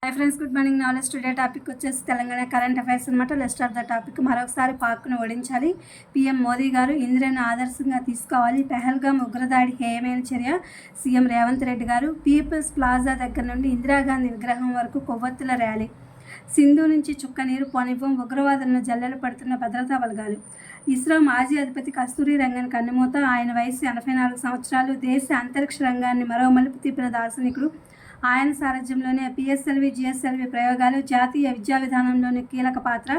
Hi friends, good morning. Knowledge today topic వచ్చేసి Telangana current affairs అనమాట. లెస్ట్ of the topic. మరొకసారి పాక్ను ఓడించాలి. PM Modi గారు ఇందిరను ఆదర్శంగా తీసుకోవాలి. పెహల్గాం ఉగ్రదాడి హేయమైన చర్య. సీఎం రేవంత్ రెడ్డి గారు. పీపుల్స్ ప్లాజా దగ్గర నుండి ఇందిరాగాంధీ విగ్రహం వరకు కొవ్వొత్తుల ర్యాలీ. సింధు నుంచి చుక్క నీరు పోనివ్వం. ఉగ్రవాదులను జల్లెలు పడుతున్న భద్రతా బలగాలు. ఇస్రో మాజీ అధిపతి కస్తూరి రంగన్ కన్నుమూత. ఆయన వయసు 84 సంవత్సరాలు. దేశ అంతరిక్ష రంగాన్ని మరో మలుపు తిప్పిన దార్శనికుడు. ఆయన సారథ్యంలోనే పిఎస్ఎల్వి, జిఎస్ఎల్వి ప్రయోగాలు. జాతీయ విద్యా విధానంలోని కీలక పాత్ర.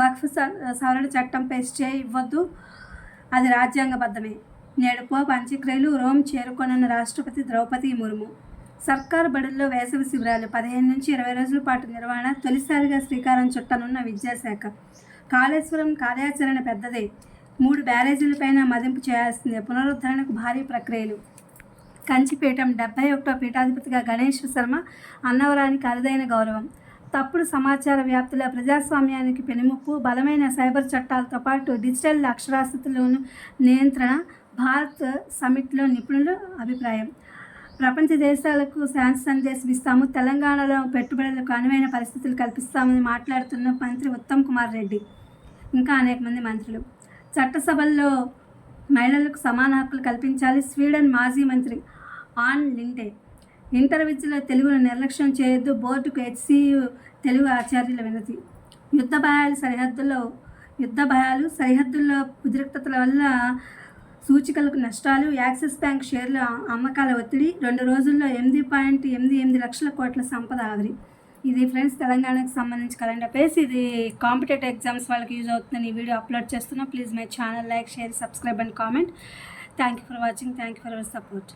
వక్ఫ్ సవరణ చట్టంపై స్టే ఇవ్వద్దు, అది రాజ్యాంగబద్ధమే. నేడు పోప్ అంత్యక్రియలు. రోమ్ చేరుకోనున్న రాష్ట్రపతి ద్రౌపది ముర్ము. సర్కారు బడుల్లో వేసవి శిబిరాలు 15 నుంచి 20 రోజుల పాటు నిర్వహణ. తొలిసారిగా శ్రీకారం చుట్టనున్న విద్యాశాఖ. కాళేశ్వరం కార్యాచరణ పెద్దదే. 3 బ్యారేజీలపైన మదింపు చేయాల్సిందే. పునరుద్ధరణకు భారీ ప్రక్రియలు. కంచిపీఠం 71వ పీఠాధిపతిగా గణేష్ శర్మ. అన్నవరానికి అరుదైన గౌరవం. తప్పుడు సమాచార వ్యాప్తిలో ప్రజాస్వామ్యానికి పెనుముప్పు. బలమైన సైబర్ చట్టాలతో పాటు డిజిటల్ అక్షరాస్యతలోను నియంత్రణ. భారత్ సమిట్లో నిపుణుల అభిప్రాయం. ప్రపంచ దేశాలకు శాంతి సందేశం ఇస్తాము. తెలంగాణలో పెట్టుబడులకు అనువైన పరిస్థితులు కల్పిస్తామని మాట్లాడుతున్న మంత్రి ఉత్తమ్ కుమార్ రెడ్డి. ఇంకా అనేక మంది మంత్రులు. చట్టసభల్లో మహిళలకు సమాన హక్కులు కల్పించాలి. స్వీడన్ మాజీ మంత్రి ఆన్ లిండే. ఇంటర్ విద్యలో తెలుగును నిర్లక్ష్యం చేయొద్దు. బోర్డుకు హెచ్సియు తెలుగు ఆచార్యుల వినతి. యుద్ధ భయాలు సరిహద్దుల్లో ఉద్రిక్తతల వల్ల సూచికలకు నష్టాలు. యాక్సిస్ బ్యాంక్ షేర్ల అమ్మకాల ఒత్తిడి. 2 రోజుల్లో 8.88 లక్షల కోట్ల సంపద ఆవిరి. ఇది ఫ్రెండ్స్ తెలంగాణకు సంబంధించి కరెంట్ అఫైర్స్. ఇది కాంపిటేటివ్ ఎగ్జామ్స్ వాళ్ళకి యూజ్ అవుతుందని ఈ వీడియో అప్లోడ్ చేస్తున్నా. Please my channel like, share, subscribe and comment. Thank you for watching. Thank you for your support.